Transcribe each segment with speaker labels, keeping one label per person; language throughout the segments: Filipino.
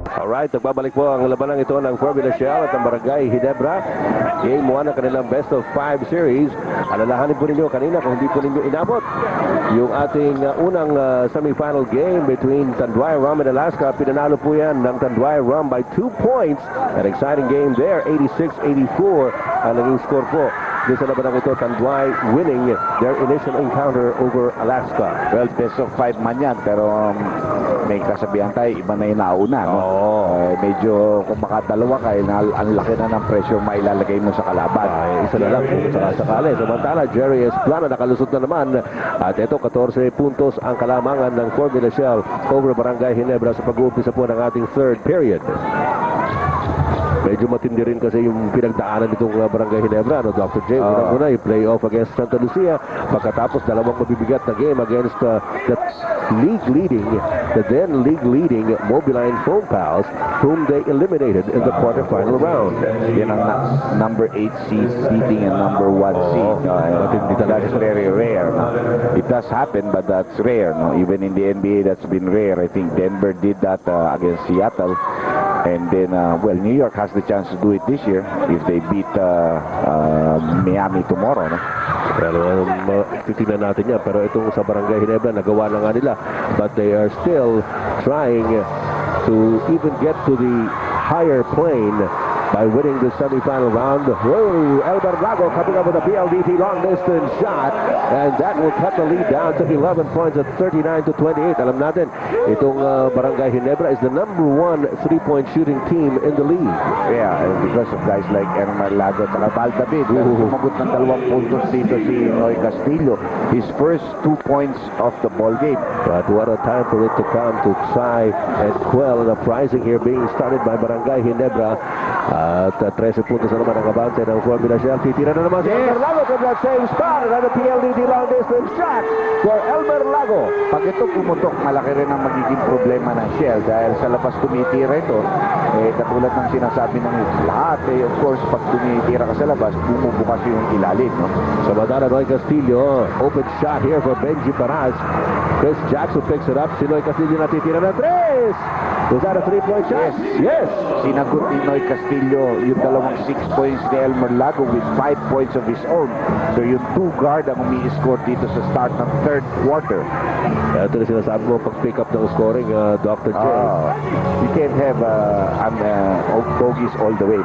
Speaker 1: Alright, nagbabalik po ang labanang ito ng Formula Shell at ang Barangay Ginebra. Game 1 ng kanilang best of 5 series. Alalahanin po ninyo kanina kung hindi po ninyo inabot yung ating unang semifinal game between Tanduay Rum and Alaska. Pinanalo po yan ng Tanduay Rum by 2 points. An exciting game there, 86-84 ang naging score po. Doon sa labanang ito, Tanduay winning their initial encounter over Alaska.
Speaker 2: Well, best of 5 man yan, pero may kasabihan tayo, iba na yung nauna, no? Medyo kung makadalawa kayo, ang laki na ng pressure mailalagay mo sa kalaban.
Speaker 1: Isa na lang kung sakasakali. Samantala, Jerry Esplana nakalusot na naman. At ito, 14 puntos ang kalamangan ng Formula Shell over Barangay Ginebra sa pag-uumpisa po ng ating third period. Medyo matindi rin kasi yung pinagdaanan nitong Barangay Ginebra, no, Dr. J. Unang-una, yung play-off against Santa Lucia. Pagkatapos, dalawang mabibigat na game against the then league-leading Mobiline Foam Pals, whom they eliminated in the quarterfinal round.
Speaker 2: Yan ang number 8 seed beating and number 1 seed. That's very rare. No? It does happen, but that's rare. No? Even in the NBA, that's been rare. I think Denver did that against Seattle. And then, well, New York has the chance to do it this year if they beat Miami tomorrow. No?
Speaker 1: Pero titignan natin yan. Pero itong sa Barangay Ginebra, nagawa na nga nila. But they are still trying to even get to the higher plane by winning the semifinal round. Whoa, Elber Lago coming up with a PLDT long-distance shot. And that will cut the lead down to 11 points at 39-28. Alam natin, itong Barangay Ginebra is the number 1 3-point shooting team in the league.
Speaker 2: Yeah, and because of guys like Elmer Lago at Val David. Sumagot ng 2 puntos dito si Noy Castillo. His first 2 points of the ball game.
Speaker 1: But what a time for it to come to try and quell an uprising here being started by Barangay Ginebra. At 13 puntos na naman ang abante ng Formula Shell. Titira na naman si Elmer Lago from that same spot. Another PLDT long distance shot for Elmer Lago.
Speaker 2: Pag ito pumutok, malaki rin ang magiging problema ng Shell dahil sa labas tumitira ito. Katulad ng sinasabi ng lahat, of course, pag tumitira ka sa labas, bumubukas yung ilalim. No?
Speaker 1: Samantala, Noy Castillo, open shot here for Benji Paras. Chris Jackson picks it up. Si Noy Castillo natitira na 3. Was that a 3-point shot? Yes.
Speaker 2: Sinagot ni Noy Castillo yung dalawang 6 points ni Elmer Lago with 5 points of his own. So yung 2 guard ang umi-score dito sa start ng third quarter.
Speaker 1: Ito na sinasabi mo pag-pick up ng scoring, Dr. J.
Speaker 2: You can't have bogeys all the way.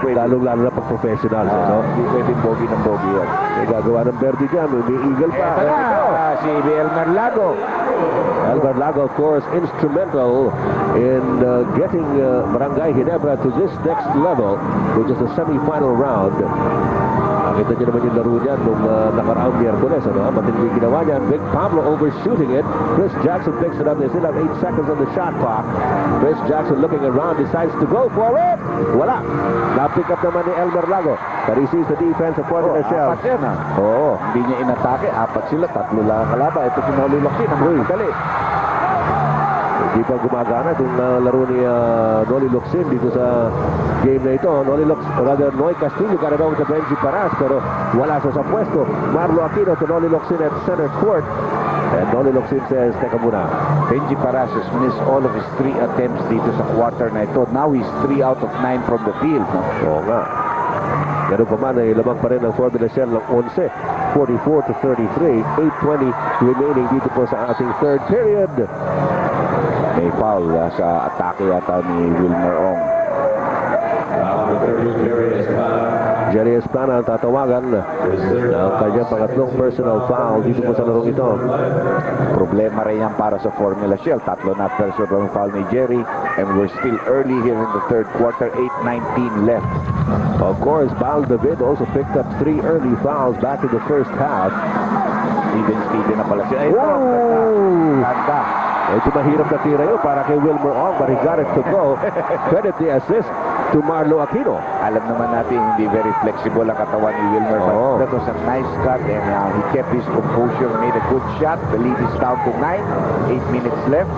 Speaker 1: Lalong-lalo na pag-professional.
Speaker 2: Hindi pwedeng bogey ng bogey yan.
Speaker 1: May gagawa ng Verdi dyan. May eagle pa.
Speaker 2: Si Elmer Lago.
Speaker 1: Elmer Lago, of course, instrumental in getting Barangay Ginebra to this next level, which is the semi-final round. Nakita niyo naman yung laro niya nung nakaraang Miyerkules. Matindi ginawa niya. Big Pablo overshooting it. Chris Jackson picks it up. They still have 8 seconds on the shot clock. Chris Jackson looking around, decides to go for it. Wala. Na-pick up naman ni Elmer Lago. But he sees the defense of Formula Shell.
Speaker 2: Apat yan hindi niya inatake. 4 sila. 3 lang ang kalaban. Ito si Noli Locsin. Madali.
Speaker 1: Hindi pa gumagana itong laro ni Noli Locsin dito sa game na ito. Noy Castillo karagawin sa Benji Paras pero wala sa pwesto. Marlo Aquino to Noli Locsin at center court. And Noli Locsin says, teka muna.
Speaker 2: Benji Paras has missed all of his 3 attempts dito sa quarter na ito. Now he's 3 out of 9 from the field. No?
Speaker 1: Oo nga. Ganun pa man ay lamang pa rin ang Formula Shell ng 11. 44-33. 8:20 remaining dito po sa ating third period.
Speaker 2: May foul sa atake yata ni Wilmer Ong.
Speaker 1: Jerry Esplana ang tatawagan ng kanyang pangatlong personal foul dito po sa larong ito.
Speaker 2: Problema rin yan para sa Formula Shell. 3 na personal foul ni Jerry and we're still early here in the third quarter. 8:19 left.
Speaker 1: Of course, Val David also picked up 3 early fouls back in the first half.
Speaker 2: Steven na pala siya. Ganda.
Speaker 1: Ito mahirap na tira yun para kay Wilmer Ong, but he got it to go. Credit the assist to Marlo Aquino.
Speaker 2: Alam naman natin hindi very flexible ang katawan ni Wilmer. But that was a nice cut and he kept his composure, made a good shot. The lead is down to 9. 8 minutes left.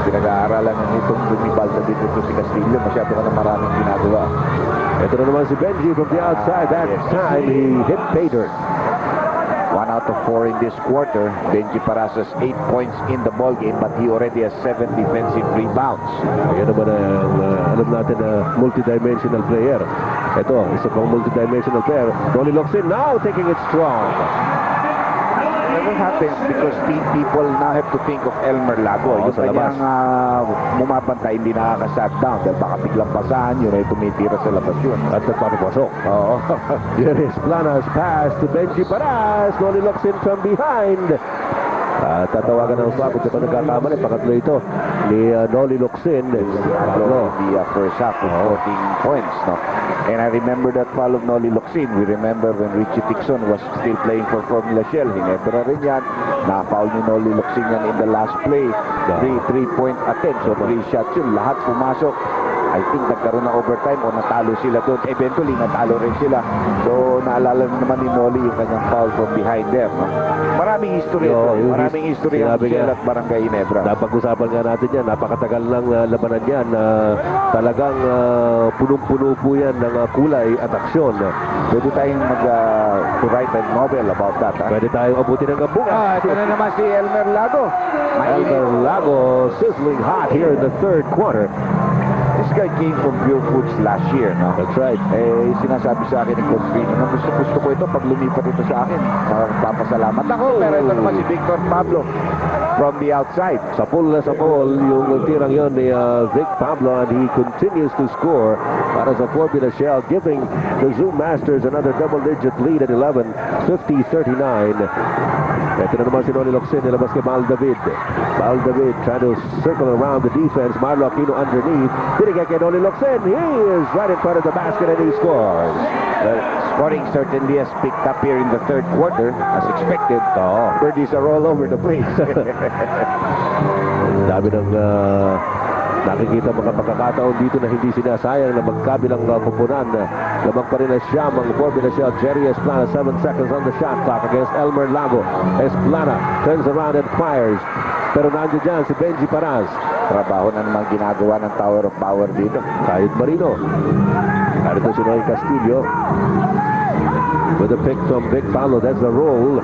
Speaker 2: Pinag-aaralan na nitong lumibal na dito si Castillo. Masyado ka na maraming ginagawa.
Speaker 1: Ito na naman si Benji from the outside. That time he hit pay dirt.
Speaker 2: 1 out of 4 in this quarter. Benji Paras has 8 points in the ball game, but he already has 7 defensive rebounds.
Speaker 1: Ayan naman ang alam natin na multidimensional player. Ito, isa pang multidimensional player. Noli Locsin now taking it strong.
Speaker 2: It happens because people now have to think of Elmer Lago. Yung
Speaker 1: sa labas.
Speaker 2: kanyang mumapantay, hindi nakaka-sat down. Dahil baka biglang pasahan, yun ay tumitira sa labas yun.
Speaker 1: At nagpapapasok.
Speaker 2: Oo.
Speaker 1: Here is Plana's pass to Benji Paras. Noli Locsin from behind. Tatawagan ng swap. Ito pa nagkakamali. Pakatlo ito ni Noli Locsin.
Speaker 2: Pablo in the first half with 14 points. No? And I remember that foul of Noli Locsin. We remember when Richie Dixon was still playing for Formula Shell. Hinebra rin yan. Na-foul ni Noli Locsin yan in the last play. 3-point attempt. So 3 shots yun. Lahat pumasok. I think nagkaroon ng overtime o natalo sila doon. Eventually, natalo rin sila. So, naalala naman ni Noli yung kanyang foul from behind there. No? Maraming history. Maraming history ang Shell at Barangay Ginebra.
Speaker 1: Napag-usapan nga natin yan. Napakatagal lang labanan yan. Talagang punong-puno po yan ng kulay at aksyon.
Speaker 2: Pwede tayong to write a novel about that. Ha?
Speaker 1: Pwede tayong abutin ng gabungan.
Speaker 2: Ito na naman si Elmer Lago.
Speaker 1: Elmer Lago sizzling hot here in the third quarter.
Speaker 2: This guy came from Pure Foods last year, no?
Speaker 1: That's right.
Speaker 2: Sinasabi sa akin ni Coach Vino na gusto ko ito pag lumipat ito sa akin. Magpapasalamat ako. Pero ito naman si Victor Pablo from the outside.
Speaker 1: Sa pool yung tirang yon ni Vic Pablo, and he continues to score para sa Formula Shell, giving the Zoom Masters another double-digit lead at 11, 50-39. Ito na naman si Noli Locsin, nilabas kay Mal David. Mal David trying to circle around the defense. Marlo Aquino underneath. Binigay kay Noli Locsin. He is right in front of the basket and he scores.
Speaker 2: The scoring certainly has picked up here in the third quarter, as expected. Birdies are all over the place.
Speaker 1: Dami ng nakikita mga pagkakataon dito na hindi sinasayang na magkabilang kupunan. Lamang pa rin na Siyam ang Formula Shell. Jerry Esplana, 7 seconds on the shot clock against Elmer Lago. Esplana turns around and fires. Pero nandiyo dyan si Benji Paras.
Speaker 2: Trabaho na naman ginagawa ng Tower of Power dito.
Speaker 1: Kahit Marino. Narito si Noy Castillo. With a pick from Vic Pablo. That's the roll.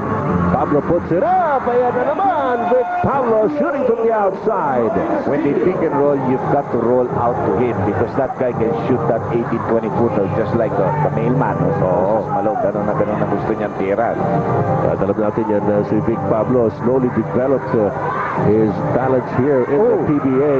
Speaker 1: Pablo puts it up. Ayan na naman. Vic Pablo shooting from the outside.
Speaker 2: When they pick and roll, you've got to roll out to him because that guy can shoot that 18-20 footer just like the mailman. So, Malo, gano'n na gusto niyang tira.
Speaker 1: At alam natin yan si Vic Pablo slowly developed his talents here in the PBA.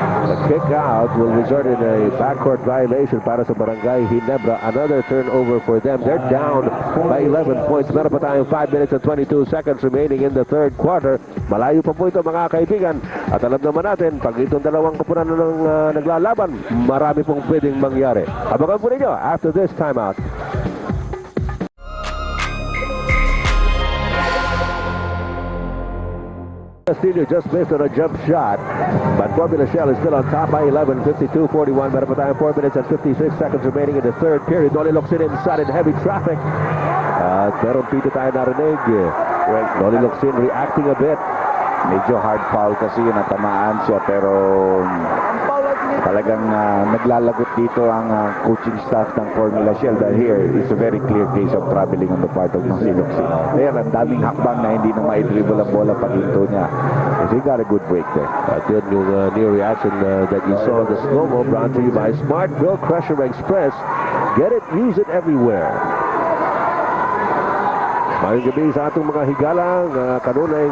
Speaker 1: The kick out will result in a backcourt violation para sa Barangay Ginebra. Another turnover for them. They're down by 11 points. Meron pa tayong 5 minutes and 22 seconds remaining in the third quarter. Malayo pa po ito mga kaibigan. At alam naman natin, pag itong dalawang kupunan ng naglalaban, marami pong pwedeng mangyari. Abangan po ninyo after this timeout. Castillo just missed on a jump shot, but Formula Shell is still on top by 11, 52-41. Meron pa tayong 4 minutes and 56 seconds remaining in the third period. Noli Locsin inside in heavy traffic. At meron pito tayo narinig. Well, Noli Locsin reacting a bit.
Speaker 2: Medyo hard foul kasi yun, natamaan siya, pero talagang naglalagot dito ang coaching staff ng Formula Shell dahil here is a very clear case of traveling on the part of Noli Locsin. There, ang daming hakbang na hindi na ma-dribble ang bola pag hinto niya. He got a good break there.
Speaker 1: At yun yung near reaction that you saw in the slow-mo brought to you by Smartville Crusher Express. Get it, use it everywhere. Mayong gabi sa atong mga higalang kanunay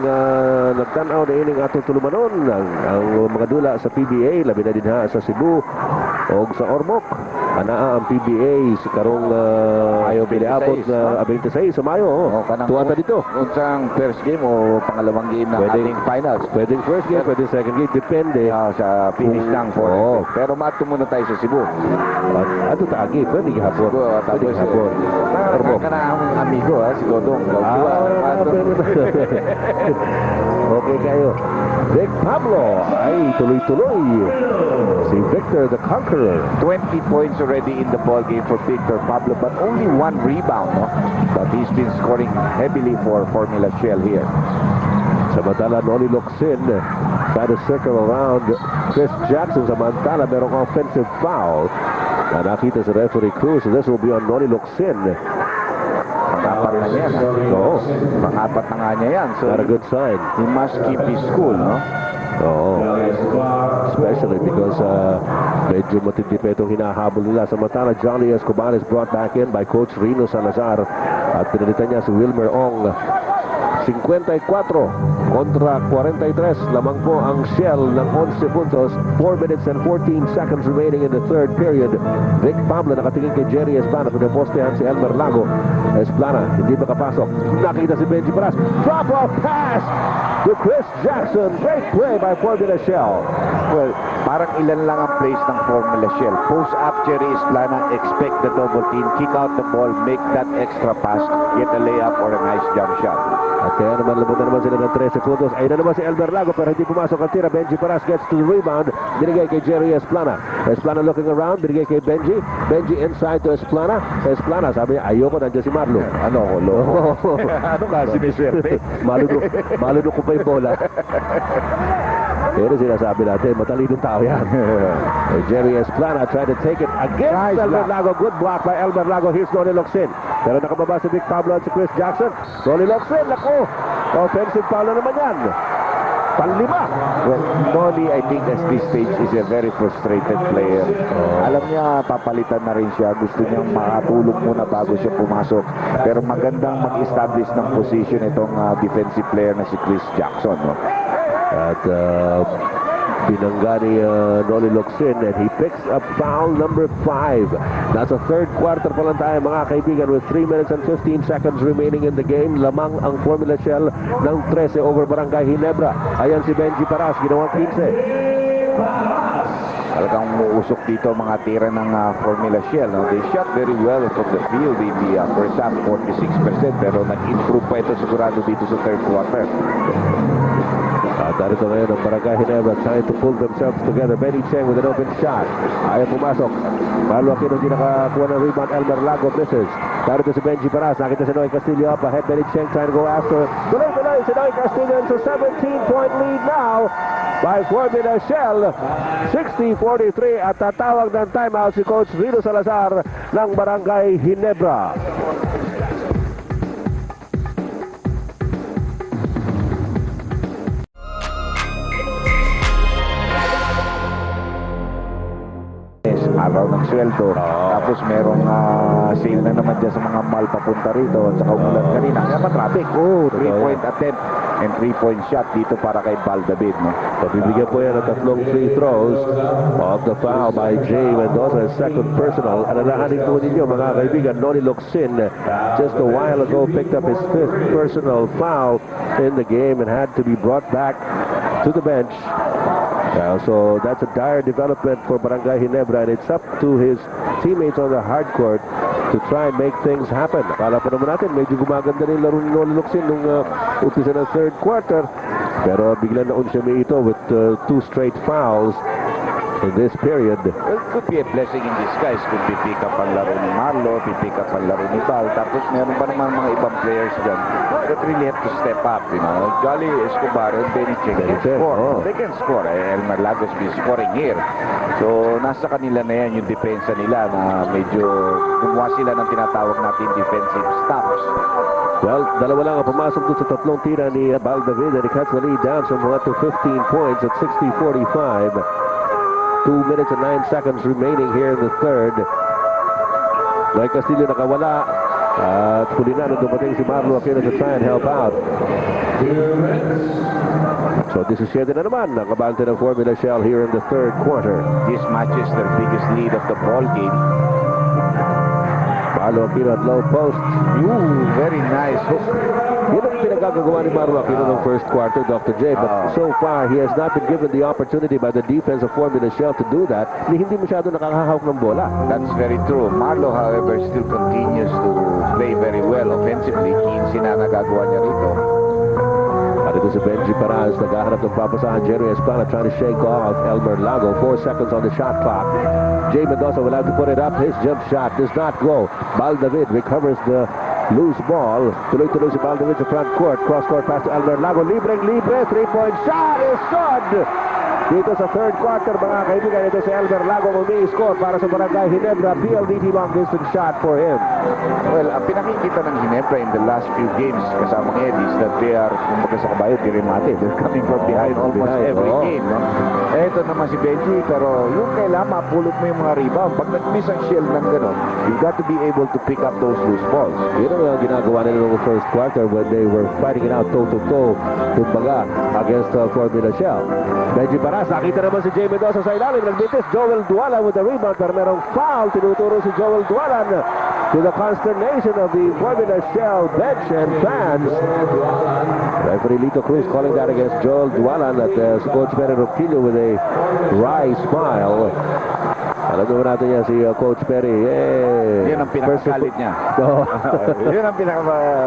Speaker 1: nagtanaw na ining atong tulumanon ang mga dula sa PBA labi na din ha sa Cebu o sa Ormoc. Anaa ang PBA si karong
Speaker 2: Mayo
Speaker 1: piniabot na 26 sa Mayo. Tuwata dito.
Speaker 2: Unsang first game o pangalawang game ng ating finals.
Speaker 1: Pwedeng first game, pwedeng second game, depende
Speaker 2: sa finish ng fourth. Pero mato muna tayo sa Cebu.
Speaker 1: Ato taagi, pwede gihapon. Pwede gihapon.
Speaker 2: Ormoc. Ang amigo si Dodong.
Speaker 1: Okay kayo. Vic Pablo ay tuloy-tuloy. Si Victor the Conqueror.
Speaker 2: 20 points already in the ball game for Victor Pablo, but only 1 rebound. No? But he's been scoring heavily for Formula Shell here.
Speaker 1: Samantala, Noli Locsin trying to circle around Chris Jackson. Samantala, merong offensive foul na nakita sa referee Cruz. So this will be on Noli Locsin.
Speaker 2: pang na yan.
Speaker 1: Oo.
Speaker 2: Pang-apat na nga niya yan. So,
Speaker 1: Not a good sign.
Speaker 2: he must keep his cool, no?
Speaker 1: Oo. Especially because medyo matindi pa itong hinahabol nila. Samantala, Johnny Escobar is brought back in by Coach Rino Salazar. At pinalitan niya si Wilmer Ong. 54 kontra 43. Lamang po ang Shell ng 11 puntos. 4 minutes and 14 seconds remaining in the third period. Vic Pablo nakatingin kay Jerry Esplana. Pinapostehan si Elmer Lago. Esplana, hindi makapasok. Nakita si Benji Paras. Drop-off pass to Chris Jackson. Great play by Formula Shell.
Speaker 2: Well, parang ilan lang ang plays ng Formula Shell. Post up Jerry Esplana, expect the double team, kick out the ball, make that extra pass, get a layup or a nice jump shot.
Speaker 1: At kaya naman, labutan naman sila ng 13 puntos. Ayun na naman si Elmer Lago pero hindi pumasok ang tira. Benji Paras gets to the rebound. Binigay kay Jerry Esplana. Esplana looking around. Binigay kay Benji. Benji inside to Esplana. Esplana, sabi niya, ayoko, nandiyan si Marlo.
Speaker 2: Ano ko, loko? Ano ka, siniswerte?
Speaker 1: Malunok ko pa yung bola. Pero sinasabi natin, matalinong tao yan. Jerry Esplana trying to take it against
Speaker 2: Nice
Speaker 1: Elmer
Speaker 2: block.
Speaker 1: Lago. Good block by Elmer Lago. Here's Noli Locsin. Pero nakababa si Vic Pablo at si Chris Jackson. Noli Locsin, naku! Offensive foul na naman yan. Panlima.
Speaker 2: Well, Noli, I think at this stage is a very frustrated player. Alam niya, papalitan na rin siya. Gusto niyang makatulog muna bago siya pumasok. Pero magandang mag-establish ng position itong defensive player na si Chris Jackson. No?
Speaker 1: At binangga ni Noli Locsin and he picks up foul number 5. Nasa third quarter pa lang tayo mga kaibigan with 3 minutes and 15 seconds remaining in the game. Lamang ang Formula Shell ng 13 over Barangay Ginebra. Ayan si Benji Paras, ginawang 15.
Speaker 2: Talagang umuusok dito mga tira ng Formula Shell. No? They shot very well from the field in the first half, 46%. Pero nag-improve pa ito sigurado dito sa third quarter.
Speaker 1: At narito ngayon ang Barangay Ginebra trying to pull themselves together. Benny Cheng with an open shot. Ayaw pumasok. Marlo Aquino hindi nakakuha ng rebound. Elmer Lago misses. Narito si Benji Paras. Nakita si Noy Castillo up ahead. Benny Cheng trying to go after. Tuloy-tuloy si Noy Castillo into 17-point lead now by Formula Shell. 60-43 at tatawag ng timeout si Coach Rino Salazar ng Barangay Ginebra.
Speaker 2: Araw ng sweldo. Tapos merong sale na naman dyan sa mga mall papunta rito. At saka umulan kanina. Kaya matraffic. 3-point attempt and 3-point shot dito para kay Val David. No?
Speaker 1: Pabibigyan po yan ng tatlong free throws of the foul by Jay Mendoza, second personal. Alalahanin po ninyo mga kaibigan, Noli Locsin just a while ago picked up his 5th personal foul in the game and had to be brought back to the bench. So that's a dire development for Barangay Ginebra, and it's up to his teammates on the hard court to try and make things happen. Akala pa naman natin, medyo gumaganda na yung laro ni Noli Locsin nung umpisa ng third quarter. Pero bigla na siya may ito with 2 straight fouls in this period.
Speaker 2: Well, it could be a blessing in disguise kung pipick up ang laro ni Marlo, pipick up ang laro ni Val. Tapos meron pa naman mga ibang players dyan that really have to step up. You know, Jolly Escobar and Benny Cheng can score.
Speaker 1: Oh.
Speaker 2: They can score. Elmer Lagos been scoring here. So, nasa kanila na yan yung depensa nila na medyo gumawa sila ng tinatawag natin defensive stops.
Speaker 1: Well, dalawa lang ang pumasok doon sa tatlong tira ni Val David, and he cuts the lead down somewhat to 15 points at 60-45. 2 minutes and 9 seconds remaining here in the third. Noy Castillo nakawala. At huli na nung dumating si Marlo Aquino to try and help out. So this is Shedden na naman. Nakabante ng Formula Shell here in the third quarter.
Speaker 2: This matches their biggest lead of the ball game.
Speaker 1: Marlo Aquino at low post.
Speaker 2: Very nice hook.
Speaker 1: Yun ang pinagagagawa ni Marlo Aquino ng first quarter, Dr. J. But so far, he has not been given the opportunity by the defense of Formula Shell to do that. Hindi masyado nakakahawak ng bola.
Speaker 2: That's very true. Marlo, however, still continues to play very well offensively. 15 na nagagawa niya rito.
Speaker 1: At ito si Benji Paras, naghahanap ng papasahan. Jerry Esplana trying to shake off Elmer Lago. 4 seconds on the shot clock. Jay Mendoza will have to put it up. His jump shot does not go. Val David recovers the loose ball. Tuloy-tuloy si Val David sa front court. Cross-court pass to Elmer Lago. Libre. 3-point shot is good. dito sa third quarter, mga kaibigan. Ito si Elmer Lago umi-score para sa Barangay Ginebra. PLDT long distance shot for him.
Speaker 2: Well, ang pinakikita ng Ginebra in the last few games kasama ng Eddie is that they are, kumbaga sa kabayo, dirimate. They're coming from behind almost every game. No? Ito naman si Benji, pero yung kailangan mapulot mo yung mga rebound. Pag nag-miss ang shield ng gano'n, you've got to be able to pick up those loose balls.
Speaker 1: Yun ang ginagawa nila noong first quarter when they were fighting it out toe-to-toe, kumbaga, against Fort Minachel. Benji Paras, nakita naman si Jay Mendoza sa ilalim. Nagbitis Joel Dualan with the rebound, pero merong foul. Tinuturo si Joel Dualan to the consternation of the Fort Minachel bench and fans. Referee Lito Cruz calling that against Joel Dualan at si Coach Perry Roquillo with a wry smile. Alam naman natin yan si Coach Perry.
Speaker 2: Yan ang pinakakalit niya.
Speaker 1: No.
Speaker 2: Yan ang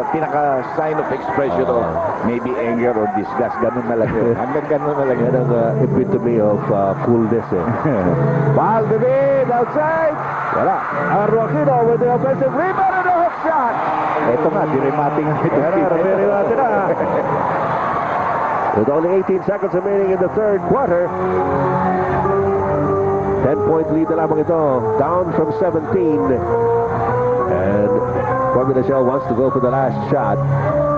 Speaker 2: pinaka-sign of expression of maybe anger or disgust. Ganun na lang yun. Hanggang ganun na lang yun.
Speaker 1: Yan ang epitome of coolness. Foul to mid, outside. Wala. Roquillo with the offensive rebound and a hook shot.
Speaker 2: Ito nga, dirimati nga ito.
Speaker 1: Dirimati na. With only 18 seconds remaining in the third quarter. 10-point lead na lamang ito. Down from 17. And Fort Minachel wants to go for the last shot.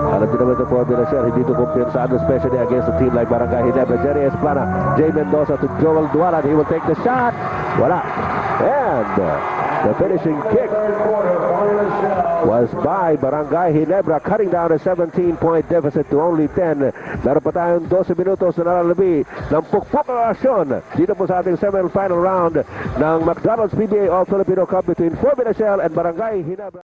Speaker 1: Alam din naman ito Fort Minachel, hindi ito kumpensado, especially against a team like Barangay Ginebra. Jerry Esplana, Jay Mendoza to Joel Dualan. He will take the shot. Wala. And the finishing kick was by Barangay Ginebra, cutting down a 17-point deficit to only 10. Meron pa tayong 12 minutos na nalalabi ng pukpuk na aksyon dito po sa ating semi-final round ng McDonald's PBA All-Filipino Cup between Fort Minachel and Barangay Ginebra.